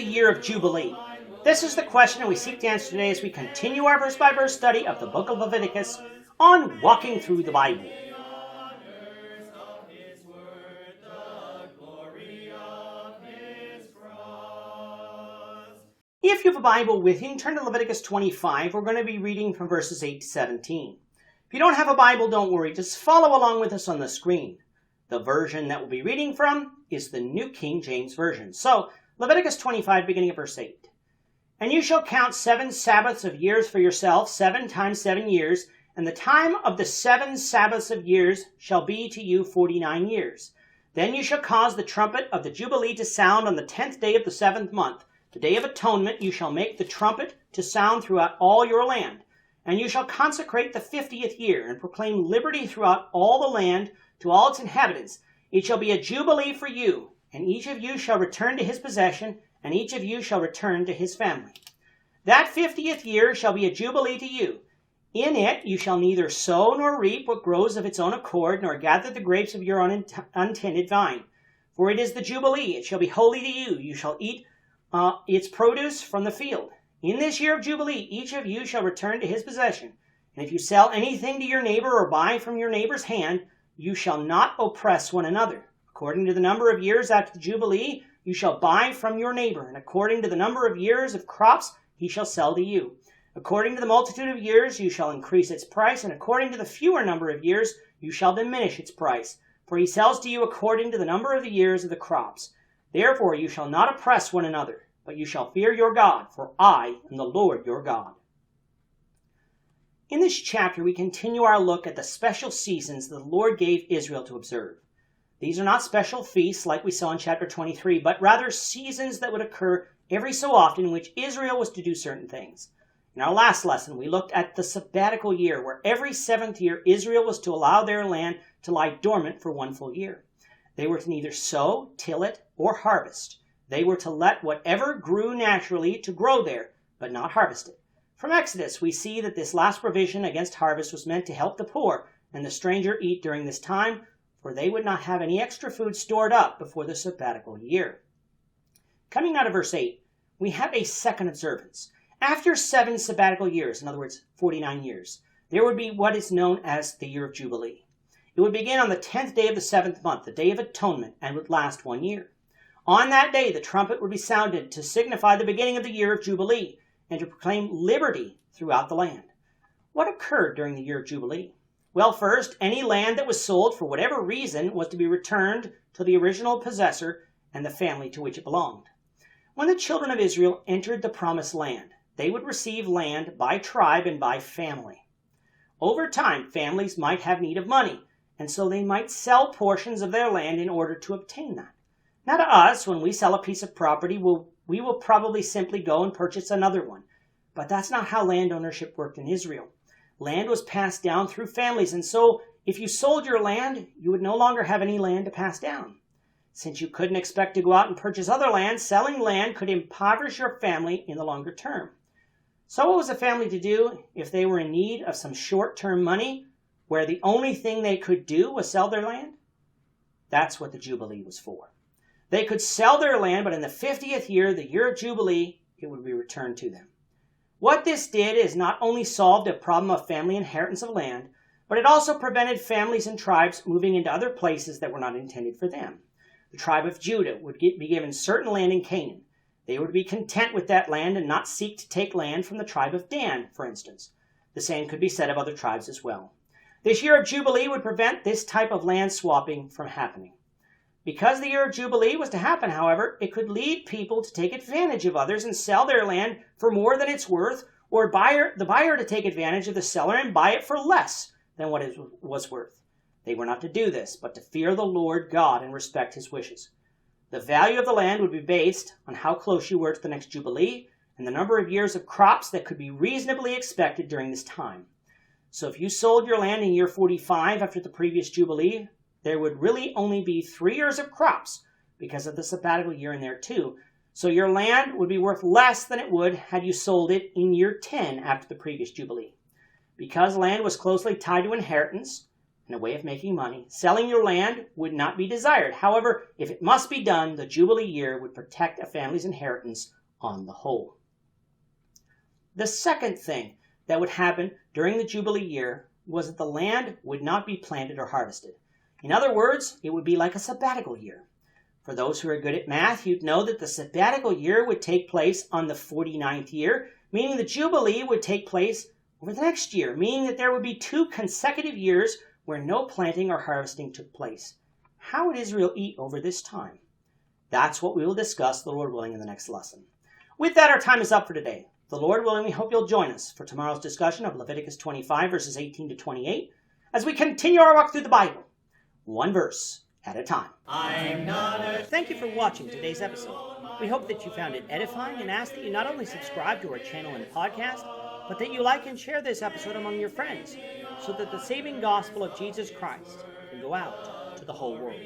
the year of Jubilee? This is the question we seek to answer today as we continue our verse-by-verse study of the book of Leviticus on walking through the Bible. If you have a Bible with you, turn to Leviticus 25. We're going to be reading from verses 8 to 17. If you don't have a Bible, don't worry. Just follow along with us on the screen. The version that we'll be reading from is the New King James Version. So, Leviticus 25, beginning at verse 8. And you shall count 7 Sabbaths of years for yourself, 7 times 7 years, and the time of the 7 Sabbaths of years shall be to you 49 years. Then you shall cause the trumpet of the Jubilee to sound on the 10th day of the 7th month. The day of atonement you shall make the trumpet to sound throughout all your land. And you shall consecrate the 50th year, and proclaim liberty throughout all the land to all its inhabitants. It shall be a jubilee for you, and each of you shall return to his possession, and each of you shall return to his family. That 50th year shall be a jubilee to you. In it you shall neither sow nor reap what grows of its own accord, nor gather the grapes of your untended vine. For it is the jubilee, it shall be holy to you. You shall eat its produce from the field. In this year of Jubilee, each of you shall return to his possession. And if you sell anything to your neighbor or buy from your neighbor's hand, you shall not oppress one another. According to the number of years after the Jubilee, you shall buy from your neighbor, and according to the number of years of crops, he shall sell to you. According to the multitude of years, you shall increase its price, and according to the fewer number of years, you shall diminish its price. For he sells to you according to the number of the years of the crops. Therefore you shall not oppress one another, but you shall fear your God, for I am the Lord your God. In this chapter, we continue our look at the special seasons that the Lord gave Israel to observe. These are not special feasts like we saw in chapter 23, but rather seasons that would occur every so often in which Israel was to do certain things. In our last lesson, we looked at the sabbatical year, where every 7th year Israel was to allow their land to lie dormant for 1 full year. They were to neither sow, till it, or harvest. They were to let whatever grew naturally to grow there, but not harvest it. From Exodus, we see that this last provision against harvest was meant to help the poor and the stranger eat during this time, for they would not have any extra food stored up before the sabbatical year. Coming out of verse 8, we have a second observance. After 7 sabbatical years, in other words, 49 years, there would be what is known as the year of Jubilee. It would begin on the 10th day of the 7th month, the day of atonement, and would last 1 year. On that day, the trumpet would be sounded to signify the beginning of the year of Jubilee and to proclaim liberty throughout the land. What occurred during the year of Jubilee? Well, first, any land that was sold for whatever reason was to be returned to the original possessor and the family to which it belonged. When the children of Israel entered the promised land, they would receive land by tribe and by family. Over time, families might have need of money, and so they might sell portions of their land in order to obtain that. Now to us, when we sell a piece of property, we will probably simply go and purchase another one. But that's not how land ownership worked in Israel. Land was passed down through families, and so if you sold your land, you would no longer have any land to pass down. Since you couldn't expect to go out and purchase other land, selling land could impoverish your family in the longer term. So what was a family to do if they were in need of some short-term money where the only thing they could do was sell their land? That's what the Jubilee was for. They could sell their land, but in the 50th year, the year of Jubilee, it would be returned to them. What this did is not only solved a problem of family inheritance of land, but it also prevented families and tribes moving into other places that were not intended for them. The tribe of Judah would be given certain land in Canaan. They would be content with that land and not seek to take land from the tribe of Dan, for instance. The same could be said of other tribes as well. This year of Jubilee would prevent this type of land swapping from happening. Because the year of Jubilee was to happen, however, it could lead people to take advantage of others and sell their land for more than it's worth, or the buyer to take advantage of the seller and buy it for less than what it was worth. They were not to do this, but to fear the Lord God and respect his wishes. The value of the land would be based on how close you were to the next Jubilee and the number of years of crops that could be reasonably expected during this time. So if you sold your land in year 45 after the previous Jubilee, there would really only be 3 years of crops because of the sabbatical year in there too. So your land would be worth less than it would had you sold it in year 10 after the previous Jubilee. Because land was closely tied to inheritance, and a way of making money. Selling your land would not be desired. However, if it must be done, the Jubilee year would protect a family's inheritance on the whole. The second thing that would happen during the Jubilee year was that the land would not be planted or harvested. In other words, it would be like a sabbatical year. For those who are good at math, you'd know that the sabbatical year would take place on the 49th year, meaning the Jubilee would take place over the next year, meaning that there would be 2 consecutive years where no planting or harvesting took place. How would Israel eat over this time? That's what we will discuss, the Lord willing, in the next lesson. With that, our time is up for today. The Lord willing, we hope you'll join us for tomorrow's discussion of Leviticus 25, verses 18 to 28, as we continue our walk through the Bible, one verse at a time. Thank you for watching today's episode. We hope that you found it edifying and ask that you not only subscribe to our channel and podcast, but that you like and share this episode among your friends, so that the saving gospel of Jesus Christ can go out to the whole world.